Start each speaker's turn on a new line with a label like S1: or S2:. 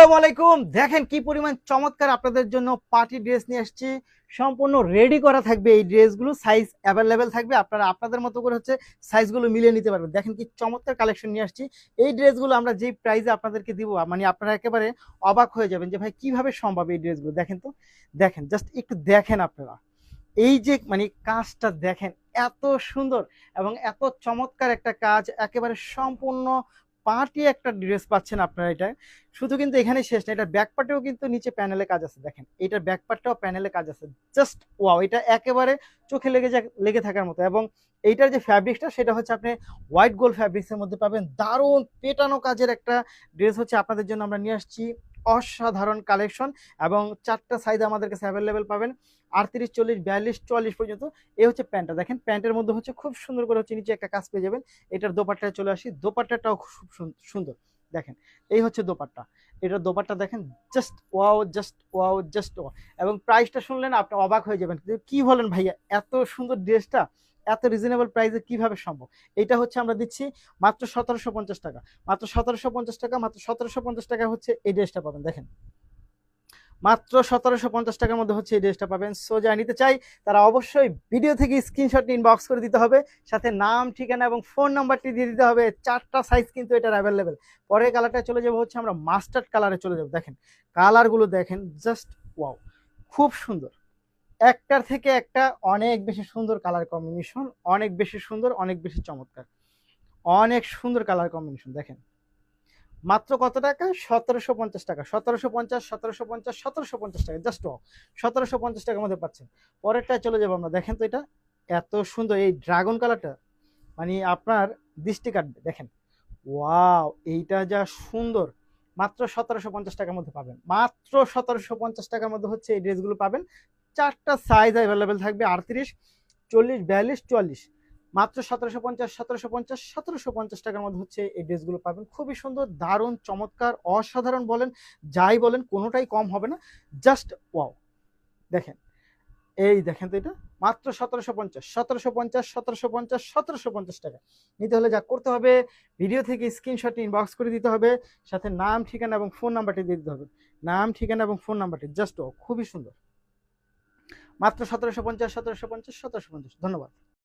S1: আসসালামু আলাইকুম। দেখেন কি পরিমাণ চমৎকার আপনাদের জন্য পার্টি ড্রেস নিয়ে আসছি। সম্পূর্ণ রেডি করা থাকবে এই ড্রেসগুলো, সাইজ অ্যাভেলেবেল থাকবে। আপনারা আপনাদের মতো করে সাইজগুলো মিলিয়ে নিতে পারবেন। দেখেন কি চমৎকার কালেকশন নিয়ে আসছি। এই ড্রেসগুলো আমরা যেই প্রাইসে আপনাদেরকে দিব, মানে আপনারা একেবারে অবাক হয়ে যাবেন যে ভাই কিভাবে সম্ভব এই ড্রেসগুলো। দেখেন তো, দেখেন জাস্ট একটু দেখেন আপনারা, এই যে মানে কাজটা দেখেন, এত সুন্দর এবং এত চমৎকার একটা কাজ, একেবারে সম্পূর্ণ পার্টি একটা ড্রেস পাচ্ছেন আপনারা। এটা শুধু কিন্তু এখানে শেষ না, এটা ব্যাকপার্টেও কিন্তু নিচে প্যানেলে কাজ আছে। দেখেন এটার ব্যাকপার্টটাও প্যানেলে কাজ আছে। জাস্ট ওয়াও, এটা একেবারে চোখে লেগে থাকার মতো। এবং এইটার যে ফ্যাব্রিক্সটা সেটা হচ্ছে আপনি হোয়াইট গোল্ড ফ্যাব্রিক্সের মধ্যে পাবেন। দারুণ পেটানো কাজের একটা ড্রেস হচ্ছে আপনাদের জন্য আমরা নিয়ে আসছি। অসাধারণ কালেকশন এবং 4টা সাইজ আমাদের কাছে অ্যাভেলেবেল পাবেন, 38, 40, 42, 44 পর্যন্ত। এই হচ্ছে প্যান্টটা। দেখেন প্যান্টের মধ্যে হচ্ছে খুব সুন্দর করে হচ্ছে নিচে একটা কাজ পেয়ে যাবেন। এটার দোপাট্টায় চলে আসি, দোপাট্টাটাও খুব সুন্দর। দেখেন এই হচ্ছে দোপাট্টা, এটার দোপাট্টা দেখেন, just wow, just wow, just wow. এবং প্রাইসটা শুনলেন আপনি অবাক হয়ে যাবেন, কি বলেন ভাইয়া, এত সুন্দর ড্রেসটা এত রিজনেবল প্রাইসে কিভাবে সম্ভব। এটা হচ্ছে আমরা দিচ্ছি মাত্র 1750 টাকা, মাত্র 1750 টাকা, মাত্র 1750 টাকা হচ্ছে এই ড্রেসটা পাবেন। দেখেন মাত্র 1750 টাকার মধ্যে হচ্ছে এই ড্রেসটা পাবেন। সো যারা নিতে চাই তারা অবশ্যই ভিডিও থেকে স্ক্রিনশট ইনবক্স করে দিতে হবে, সাথে নাম, ঠিকানা এবং ফোন নাম্বারটি দিয়ে দিতে হবে। 4টা সাইজ কিন্তু এটার অ্যাভেলেবেল। পরের কালারটা চলে যাবো হচ্ছে আমরা মাস্টার্ড কালারে চলে যাবো। দেখেন কালারগুলো দেখেন, জাস্ট ওয়াও, খুব সুন্দর। একটার থেকে একটা অনেক বেশি সুন্দর কালার কম্বিনেশন, অনেক বেশি সুন্দর, অনেক বেশি চমৎকার, অনেক সুন্দর কালার কম্বিনেশন। দেখেন মাত্র কত টাকা? 1750 টাকা, 1750, 1750, 1750 টাকা, জাস্ট 1750 টাকার মধ্যে পাচ্ছেন। পরেরটায় চলে যাবো আমরা। দেখেন তো এটা এত সুন্দর, এই ড্রাগন কালারটা মানে আপনার দৃষ্টি কাটবে। দেখেন ওয়াও, এইটা যা সুন্দর। মাত্র 1750 টাকার মধ্যে পাবেন, মাত্র 1750 টাকার মধ্যে হচ্ছে এই ড্রেসগুলো পাবেন। 4টা সাইজ অ্যাভেলেবেল থাকবে, 38, 40, 42, 44। মাত্র 1750, 1750, 1750 টাকার মধ্যে হচ্ছে এই ড্রেসগুলো পাবেন। খুবই সুন্দর, দারুণ, চমৎকার, অসাধারণ বলেন, যাই বলেন কোনোটাই কম হবে না। Just wow. দেখেন এই দেখেন তো, এটা মাত্র 1750, 1750, 1750, 1750 টাকা। নিতে হলে যা করতে হবে, ভিডিও থেকে স্ক্রিনশট ইনবক্স করে দিতে হবে, সাথে নাম, ঠিকানা এবং ফোন নাম্বারটি দিয়ে দিতে হবে। নাম, ঠিকানা এবং ফোন নাম্বারটি, জাস্ট খুবই সুন্দর। মাত্র 1750, 1750, 1750। ধন্যবাদ।